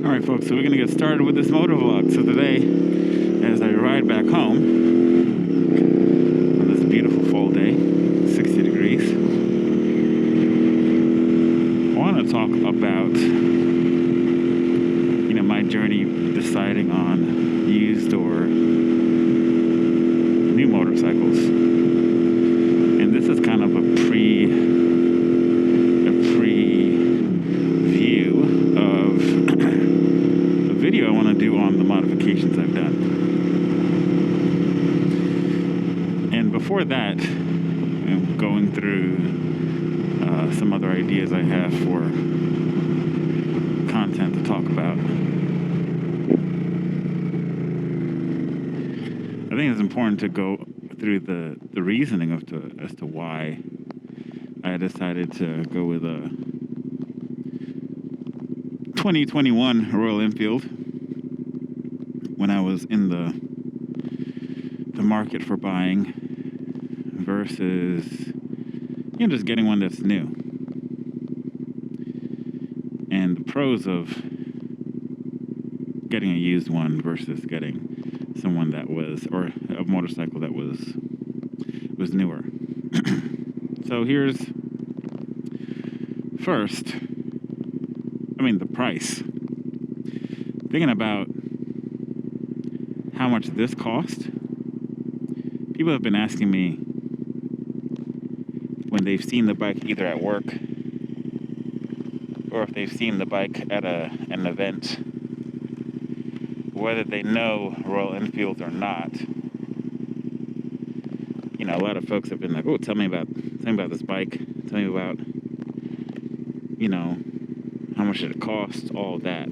Alright folks, so we're going to get started with this motovlog. So today, as I ride back home on this beautiful fall day, 60 degrees, I want to talk about, my journey deciding on used or new motorcycles. And this is kind of a preview of a video I want to do on the modifications I've done. And before that, I'm going through some other ideas I have for content to talk about. I think it's important to go through the reasoning as to why I decided to go with a 2021 Royal Enfield when I was in the market for buying versus just getting one that's new. And the pros of getting a used one versus getting someone that was, or a motorcycle that was newer. So here's first, the price. Thinking about how much this cost, people have been asking me when they've seen the bike either at work or if they've seen the bike at an event, whether they know Royal Enfield or not. A lot of folks have been like, "Oh, tell me about this bike. Tell me about, how much did it cost, all of that."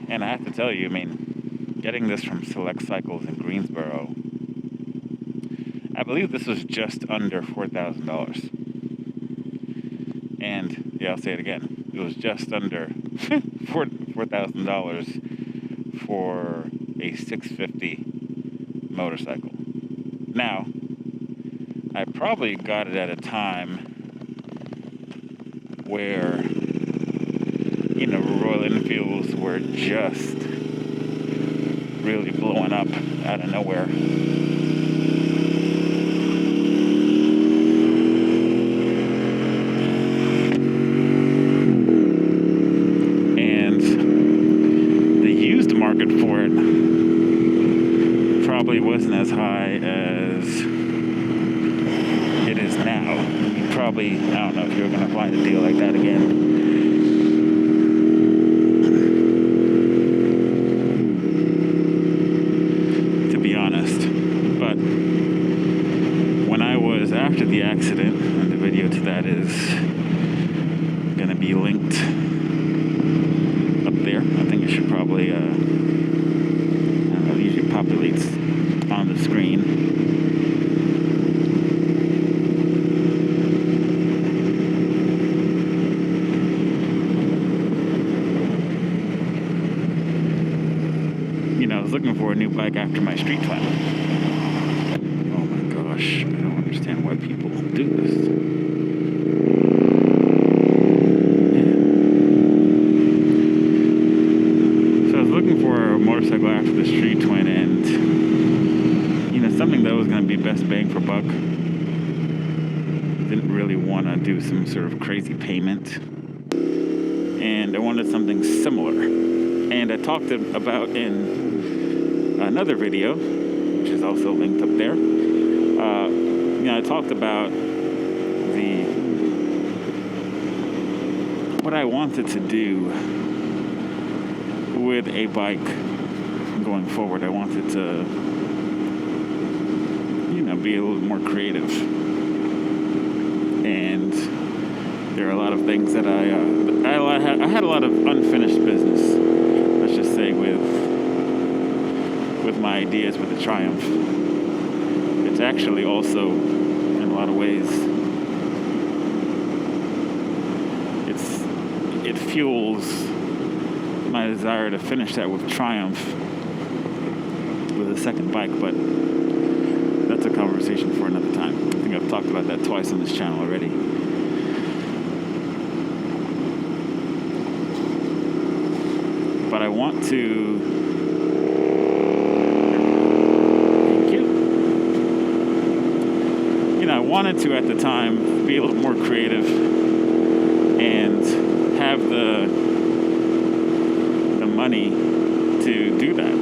And I have to tell you, getting this from Select Cycles in Greensboro, I believe this was just under $4,000. And yeah, I'll say it again. It was just under $4,000 for a 650 motorcycle. Now, I probably got it at a time where, Royal Enfields were just really blowing up out of nowhere. Market for it probably wasn't as high as it is now. You probably, I don't know if you're going to find a deal like that again. To be honest. But when I was after the accident, and the video to that is going to be linked up there. I think it should probably usually populates on the screen. I was looking for a new bike after my street twin. Oh my gosh, I don't understand why people do this. For a motorcycle after the street twin, and something that was going to be best bang for buck. Didn't really want to do some sort of crazy payment, and I wanted something similar. And I talked about in another video, which is also linked up there. I talked about what I wanted to do with a bike going forward. I wanted to, be a little more creative. And there are a lot of things that I had a lot of unfinished business, let's just say, with my ideas with the Triumph. It's actually also, in a lot of ways, it fuels my desire to finish that with Triumph with a second bike, but that's a conversation for another time. I think I've talked about that twice on this channel already. want to, I wanted to at the time be a little more creative and have the money to do that.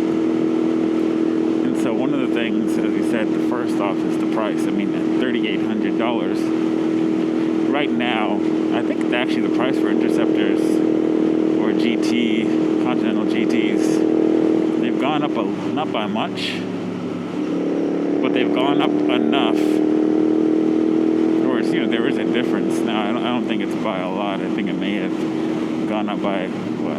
And so one of the things, as we said, the first off is the price. I mean, at $3,800 right now, I think actually the price for Interceptors or Continental GTs, they've gone up not by much, but they've gone up enough. There is a difference. Now, I don't think it's by a lot. I think it may have gone up by, what,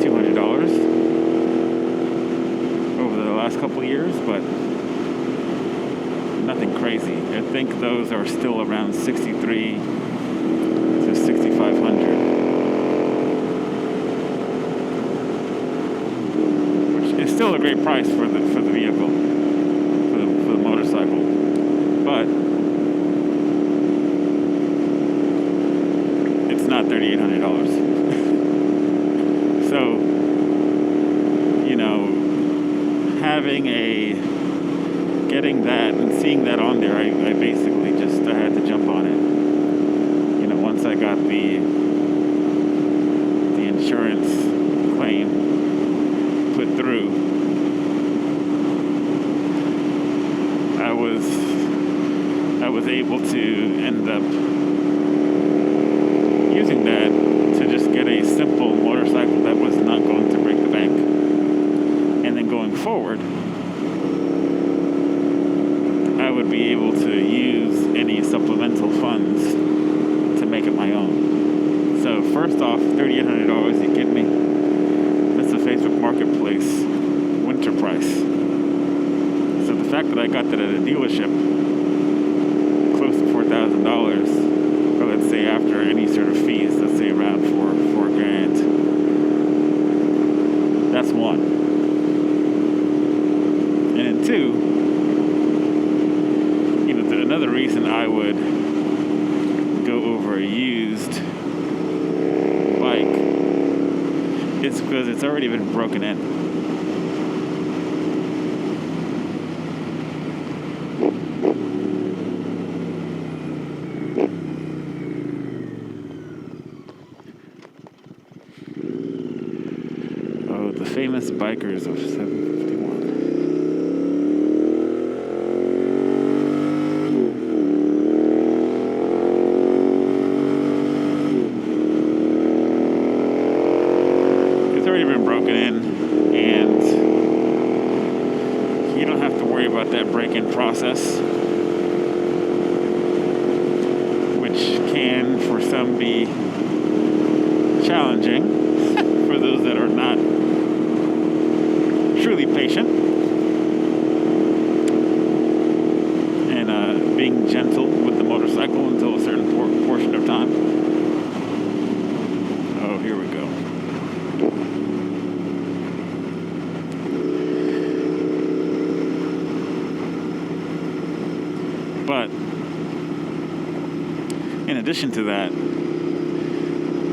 $200 over the last couple of years, but nothing crazy. I think those are still around $6,300 to $6,500, which is still a great price for the vehicle. Motorcycle, but it's not $3,800. So, getting that and seeing that on there, I basically I had to jump on it. Once I got the insurance claim put through, I was able to end up using that to just get a simple motorcycle that was not going to break the bank. And then going forward, I would be able to use any supplemental funds to make it my own. So first off, $3,800, you kidding me? That's the Facebook Marketplace winter price. So the fact that I got that at a dealership, close to $4,000, or let's say after any sort of fees, let's say around $4 grand. That's one. And then two, another reason I would go over a used bike is because it's already been broken in. Famous bikers of 751. It's already been broken in, and you don't have to worry about that break-in process, which can, for some, be challenging for those that are not truly patient and being gentle with the motorcycle until a certain portion of time. Oh, here we go. But in addition to that,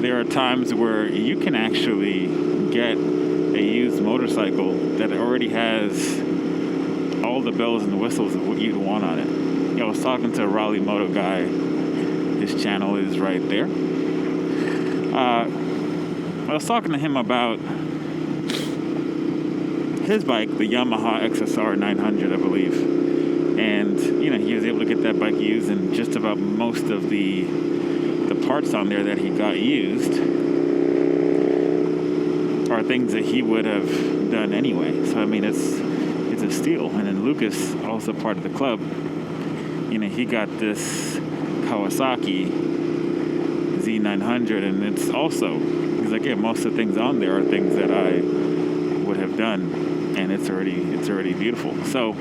there are times where you can actually get a used motorcycle that already has all the bells and the whistles of what you'd want on it. I was talking to a Raleigh Moto guy. His channel is right there. I was talking to him about his bike, the Yamaha XSR 900, I believe. And, he was able to get that bike used, and just about most of the parts on there that he got used are things that he would have done anyway. So it's a steal. And then Lucas, also part of the club, he got this Kawasaki Z900, and it's also, he's like, yeah, most of the things on there are things that I would have done, and it's already beautiful. So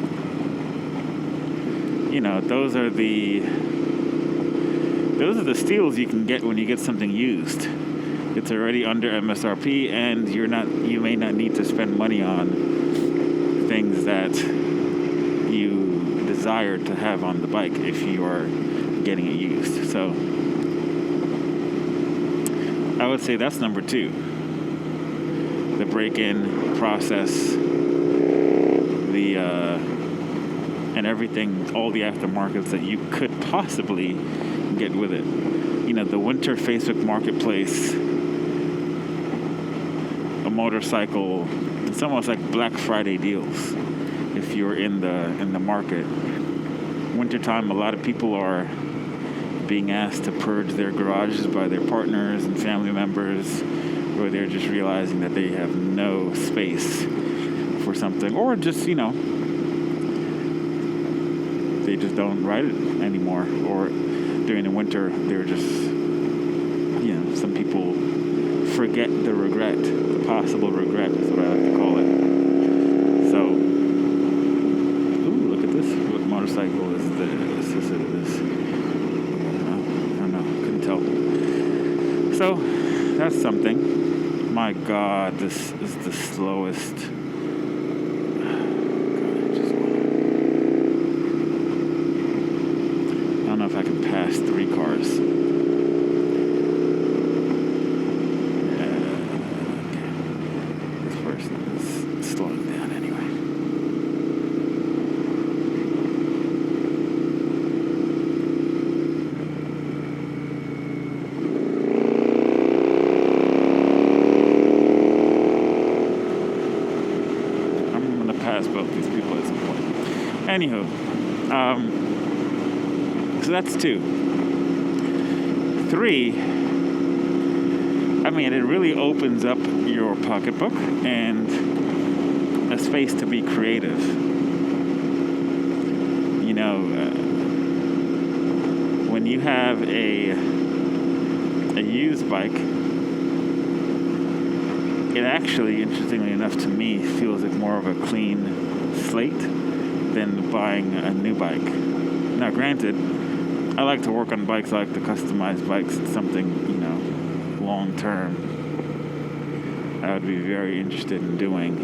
those are the steals you can get when you get something used. It's already under MSRP, and you may not need to spend money on things that you desire to have on the bike if you are getting it used. So I would say that's number 2. The break-in process, and everything, all the aftermarkets that you could possibly get with it. The winter Facebook marketplace, a motorcycle, it's almost like Black Friday deals if you're in the market. Wintertime, a lot of people are being asked to purge their garages by their partners and family members, or they're just realizing that they have no space for something, or just, they just don't ride it anymore, or during the winter, they're just, some people forget the regret, the possible regret is what I like to call it. So, ooh, look at this. What motorcycle is this? Is it this? I don't know. Couldn't tell. So, that's something. My God, this is the slowest. I don't know if I can pass 3 cars. Anywho, so that's 2. 3, it really opens up your pocketbook and a space to be creative. When you have a used bike, it actually, interestingly enough to me, feels like more of a clean slate than buying a new bike. Now, granted, I like to work on bikes. I like to customize bikes. It's something, long term I would be very interested in doing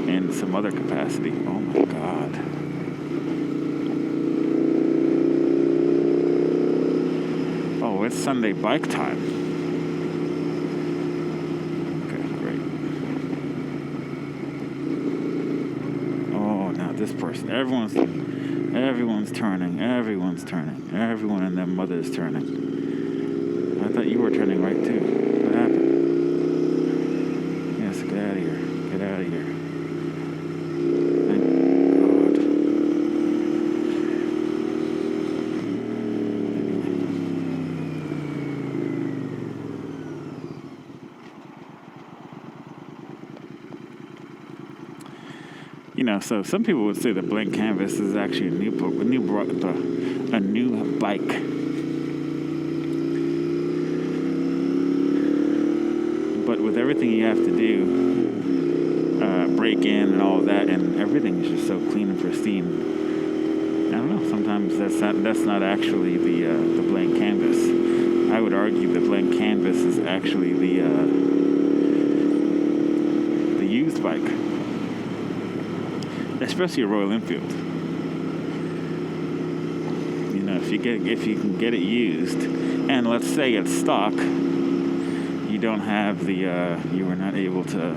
in some other capacity. Oh my God. Oh, it's Sunday bike time. This person, everyone's turning, everyone and their mother is turning. I thought you were turning right too. What happened? Yes, get out of here. Thank God. So some people would say the blank canvas is actually a new bike. But with everything you have to do, break in and all of that, and everything is just so clean and pristine. I don't know. Sometimes that's not actually the blank canvas. I would argue the blank canvas is actually the used bike. Especially a Royal Enfield. If you can get it used, and let's say it's stock, you don't have you were not able to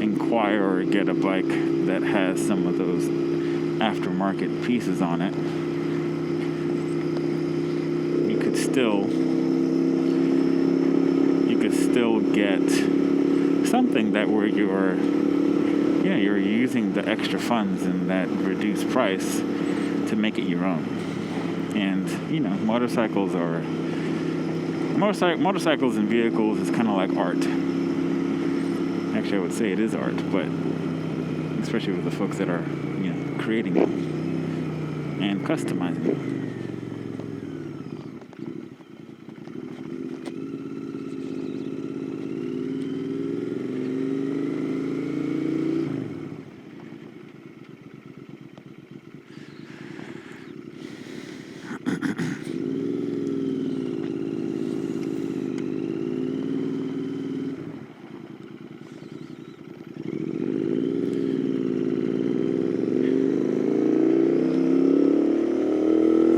inquire or get a bike that has some of those aftermarket pieces on it. You could still get something that where you're using the extra funds and that reduced price to make it your own. And motorcycles and vehicles is kind of like art. Actually, I would say it is art, but especially with the folks that are creating them and customizing them.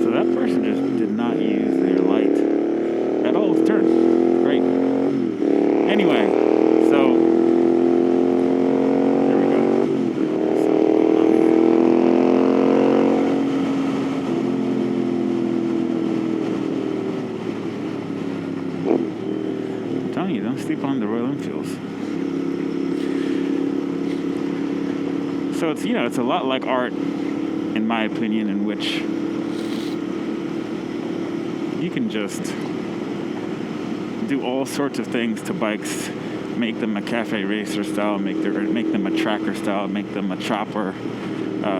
So don't sleep on the Royal Enfields. So it's, it's a lot like art, in my opinion, in which you can just do all sorts of things to bikes, make them a cafe racer style, make them a tracker style, make them a chopper.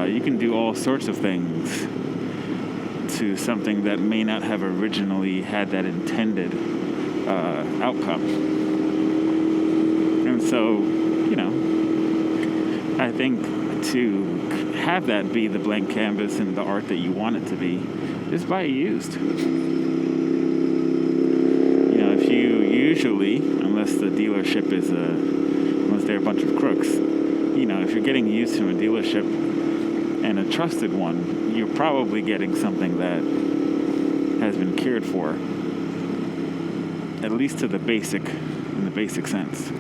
You can do all sorts of things to something that may not have originally had that intended outcome. And so, I think to have that be the blank canvas and the art that you want it to be, just buy it used. If you usually, unless the dealership unless they're a bunch of crooks, if you're getting used from a dealership and a trusted one, you're probably getting something that has been cared for, at least in the basic sense.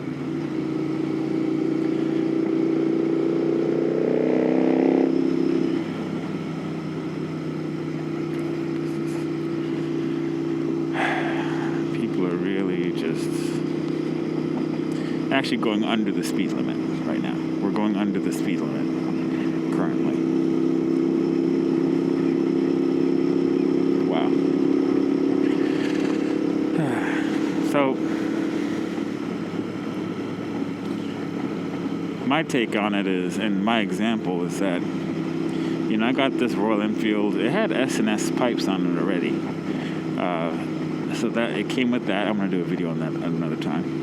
Actually going under the speed limit right now. We're going under the speed limit currently. Wow. So my take on it is, and my example is that, I got this Royal Enfield. It had S&S pipes on it already. So that it came with that. I'm going to do a video on that another time.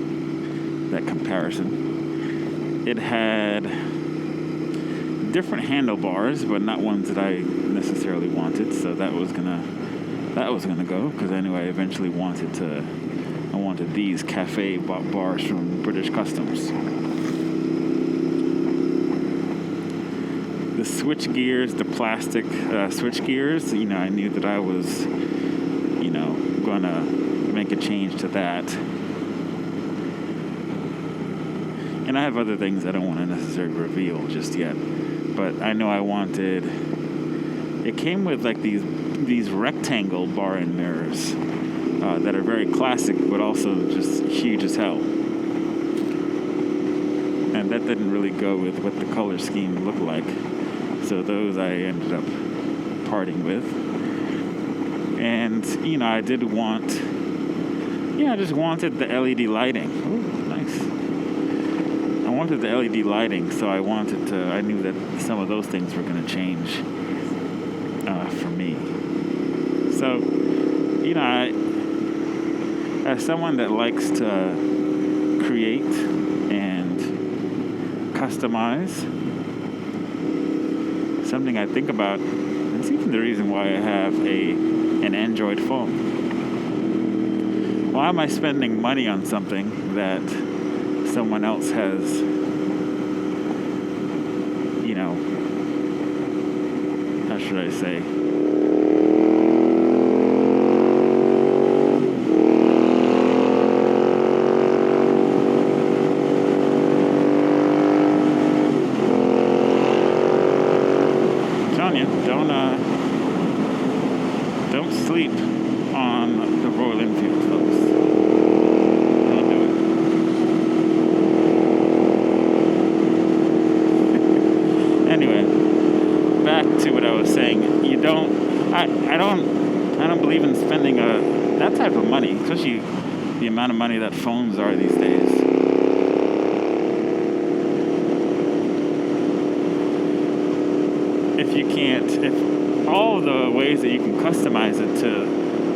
That comparison. It had different handlebars, but not ones that I necessarily wanted. So that was gonna go, because I knew I eventually wanted these cafe bars from British Customs. The switch gears, the plastic switch gears. I knew that I was, gonna make a change to that. And I have other things I don't want to necessarily reveal just yet. But I know I wanted... It came with like these rectangle bar and mirrors that are very classic, but also just huge as hell. And that didn't really go with what the color scheme looked like. So those I ended up parting with. And, I did want... I just wanted the LED lighting. Ooh, nice. I wanted the LED lighting, so I knew that some of those things were going to change for me. So, as someone that likes to create and customize, something I think about, it's even the reason why I have an Android phone. Why am I spending money on something that someone else has, how should I say? I'm telling you, don't sleep on the Royal Enfield, folks. Anyway, back to what I was saying. I don't believe in spending that type of money, especially the amount of money that phones are these days. If all the ways that you can customize it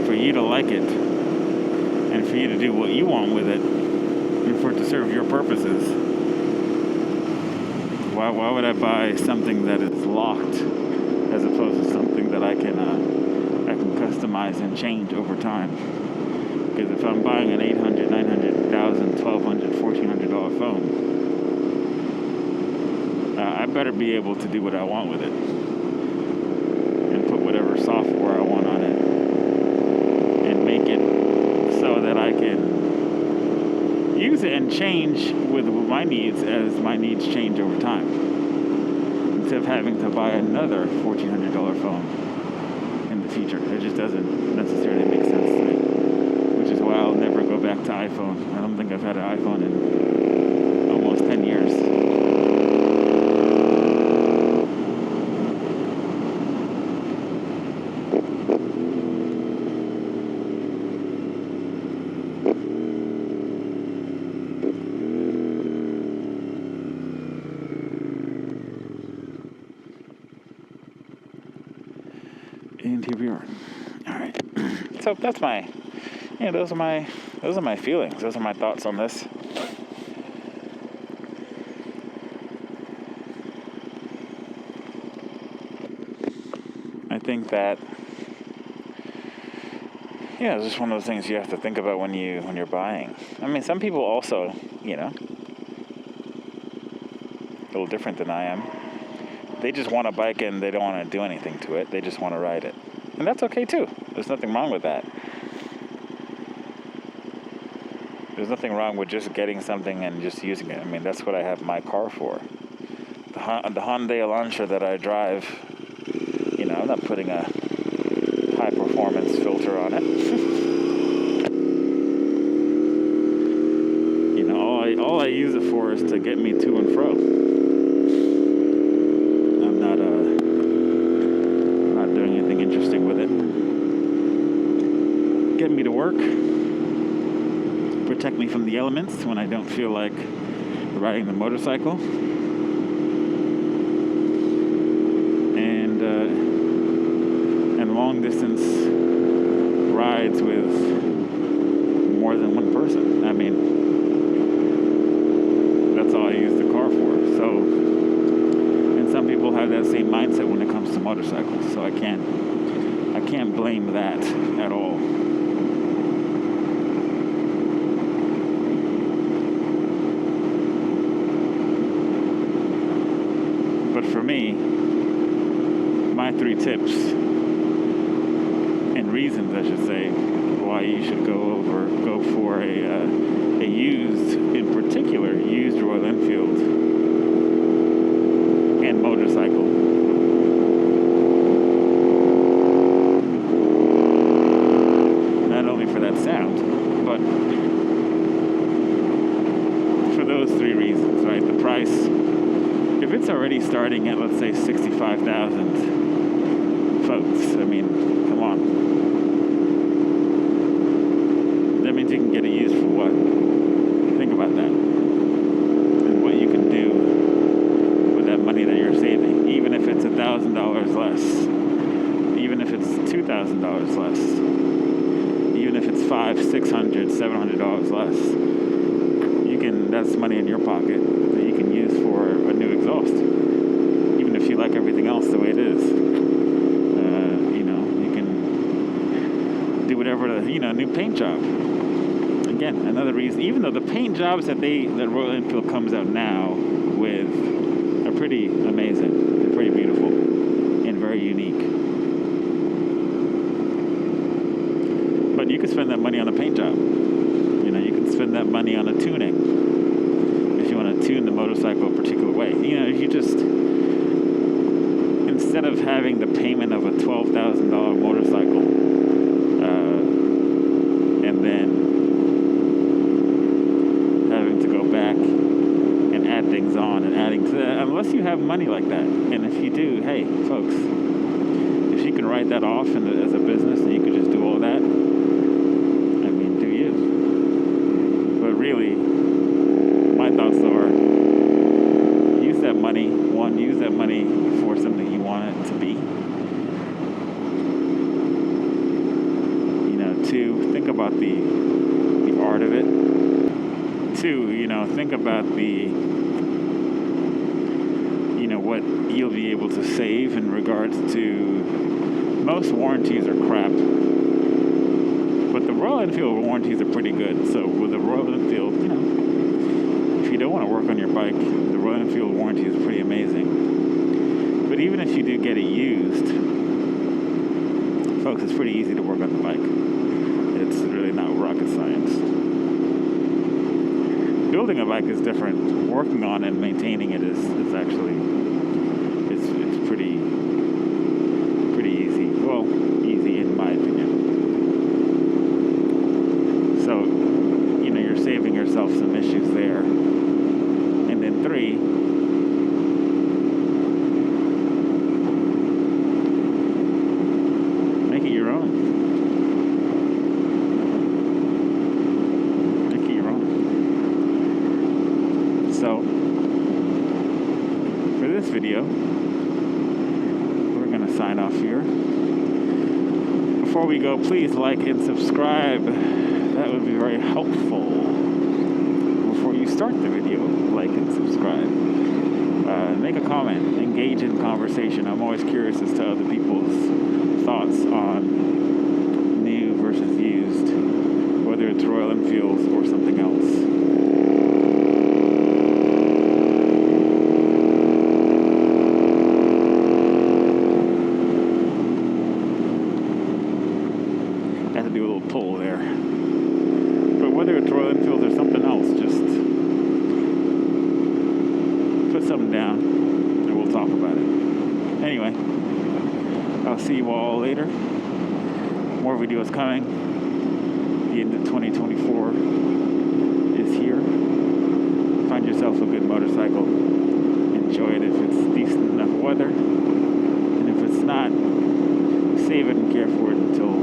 for you to like it and for you to do what you want with it and for it to serve your purposes, why would I buy something that is locked as opposed to something that I can customize and change over time? Because if I'm buying an $800, $900, $1,000, $1,200, $1,400 phone, I better be able to do what I want with it and put whatever software I want on it and make it so that I can use it and change with my needs as my needs change over time, instead of having to buy another $1,400 phone in the future. It just doesn't necessarily make sense to me, which is why I'll never go back to iPhone. I don't think I've had an iPhone in almost 10 years. And here we are. All right. So that's my, those are my feelings. Those are my thoughts on this. I think that, it's just one of those things you have to think about when you're buying. I mean, some people also, a little different than I am. They just want a bike and they don't want to do anything to it. They just want to ride it. And that's okay too. There's nothing wrong with that. There's nothing wrong with just getting something and just using it. I mean, that's what I have my car for. The Hyundai Elantra that I drive, I'm not putting a high performance filter on it. All I use it for is to get me to and fro. I'm not doing anything interesting with it. Get me to work. Protect me from the elements when I don't feel like riding the motorcycle. And long distance rides with more than one person. I mean, that's all I use the car for. So, and some people have that same mindset when it comes to motorcycles. So I can't blame that at all. But for me, my 3 tips and reasons, I should say, why you should go for a used, in particular, used Royal Enfield and motorcycle. Not only for that sound, but for those 3 reasons, right? The price. If it's already starting at, let's say, 65,000, folks, I mean, come on. That means you can get it used for what? Think about that. And what you can do with that money that you're saving, even if it's $1,000 less, even if it's $2,000 less, even if it's $500, $600, $700 less. That's money in your pocket that you can use for a new exhaust. Even if you like everything else the way it is, you can do whatever new paint job. Again, another reason. Even though the paint jobs that Royal Enfield comes out now with are pretty amazing, they're pretty beautiful and very unique. But you can spend that money on a paint job. You can spend that money on a tuning. Tune the motorcycle a particular way. If you just, instead of having the payment of a $12,000 motorcycle, and then having to go back and add things on and adding to that, unless you have money like that. And if you do, hey, folks, if you can write that off as a business and you could just do all that, I mean, do you? But really, my thoughts are, use that money for something you want it to be. 2, think about the art of it. 2, think about the, what you'll be able to save in regards to, most warranties are crap. But the Royal Enfield warranties are pretty good. So with the Royal Enfield, if you don't want to work on your bike, the Royal Enfield warranty is pretty amazing. But even if you do get it used, folks, it's pretty easy to work on the bike. It's really not rocket science. Building a bike is different. Working on and maintaining it is actually, it's pretty easy. Well, easy in my opinion. So, yourself some issues there. And then 3, make it your own. Make it your own. So, for this video, we're going to sign off here. Before we go, please like and subscribe. That would be very helpful. Before you start the video, like and subscribe. Make a comment. Engage in conversation. I'm always curious as to other people's thoughts on new versus used, whether it's Royal Enfields or something else. Do a little pull there. But whether it's Royal Enfield or something else, just put something down and we'll talk about it. Anyway, I'll see you all later. More videos coming. The end of 2024 is here. Find yourself a good motorcycle. Enjoy it if it's decent enough weather. And if it's not, save it and care for it until